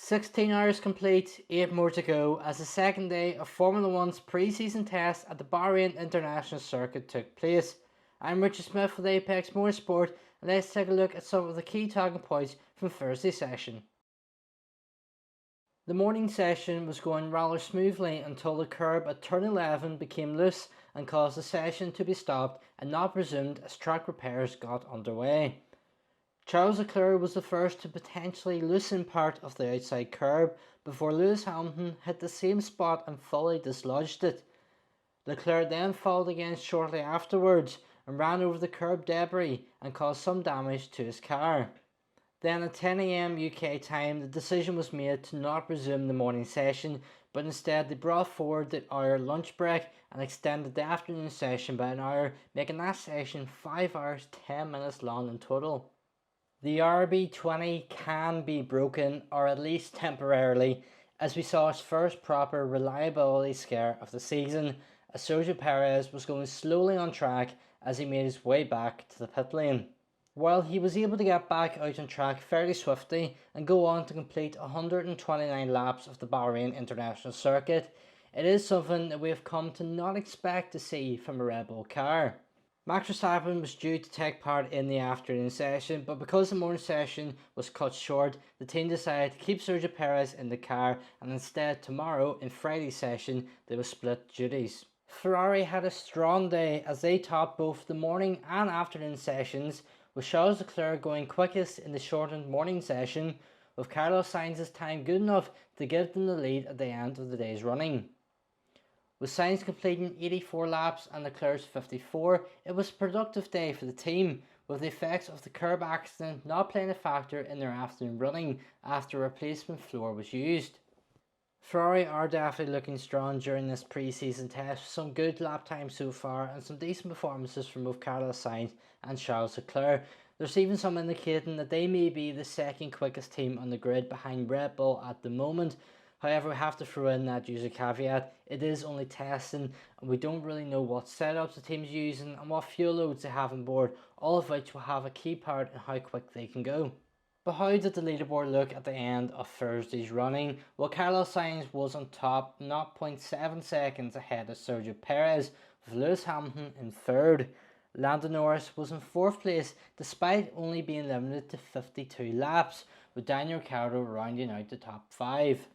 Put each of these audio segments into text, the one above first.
16 hours complete, 8 more to go as the second day of Formula One's pre-season test at the Bahrain International Circuit took place. I'm Richard Smyth with Apex Motorsport, and let's take a look at some of the key talking points from Thursday's session. The morning session was going rather smoothly until the curb at turn 11 became loose and caused the session to be stopped and not resumed as track repairs got underway. Charles Leclerc was the first to potentially loosen part of the outside curb before Lewis Hamilton hit the same spot and fully dislodged it. Leclerc then followed again shortly afterwards and ran over the curb debris and caused some damage to his car. Then at 10 AM UK time, the decision was made to not resume the morning session, but instead they brought forward the hour lunch break and extended the afternoon session by an hour, making that session 5 hours 10 minutes long in total. The RB20 can be broken, or at least temporarily, as we saw its first proper reliability scare of the season, as Sergio Perez was going slowly on track as he made his way back to the pit lane. While he was able to get back out on track fairly swiftly and go on to complete 129 laps of the Bahrain International Circuit, it is something that we have come to not expect to see from a Red Bull car. Max Verstappen was due to take part in the afternoon session, but because the morning session was cut short, the team decided to keep Sergio Perez in the car, and instead tomorrow in Friday's session they will split duties. Ferrari had a strong day as they topped both the morning and afternoon sessions, with Charles Leclerc going quickest in the shortened morning session, with Carlos Sainz's time good enough to give them the lead at the end of the day's running. With Sainz completing 84 laps and Leclerc's 54, it was a productive day for the team, with the effects of the curb accident not playing a factor in their afternoon running after a replacement floor was used. Ferrari are definitely looking strong during this pre-season test, with some good lap times so far and some decent performances from both Carlos Sainz and Charles Leclerc. There's even some indicating that they may be the second quickest team on the grid behind Red Bull at the moment. However, we have to throw in that user caveat. It is only testing and we don't really know what setups the team's using and what fuel loads they have on board, all of which will have a key part in how quick they can go. But how did the leaderboard look at the end of Thursday's running? Well, Carlos Sainz was on top, 0.7 seconds ahead of Sergio Perez, with Lewis Hamilton in third. Lando Norris was in fourth place despite only being limited to 52 laps, with Daniel Ricciardo rounding out the top 5.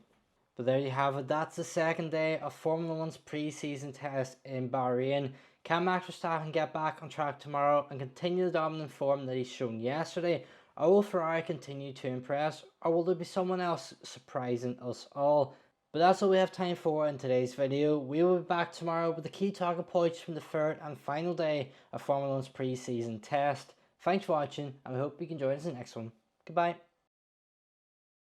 But there you have it, that's the second day of Formula One's pre-season test in Bahrain. Can Max Verstappen get back on track tomorrow and continue the dominant form that he's shown yesterday? Or will Ferrari continue to impress? Or will there be someone else surprising us all? But that's all we have time for in today's video. We will be back tomorrow with the key talking points from the third and final day of Formula One's pre-season test. Thanks for watching and we hope you can join us in the next one. Goodbye.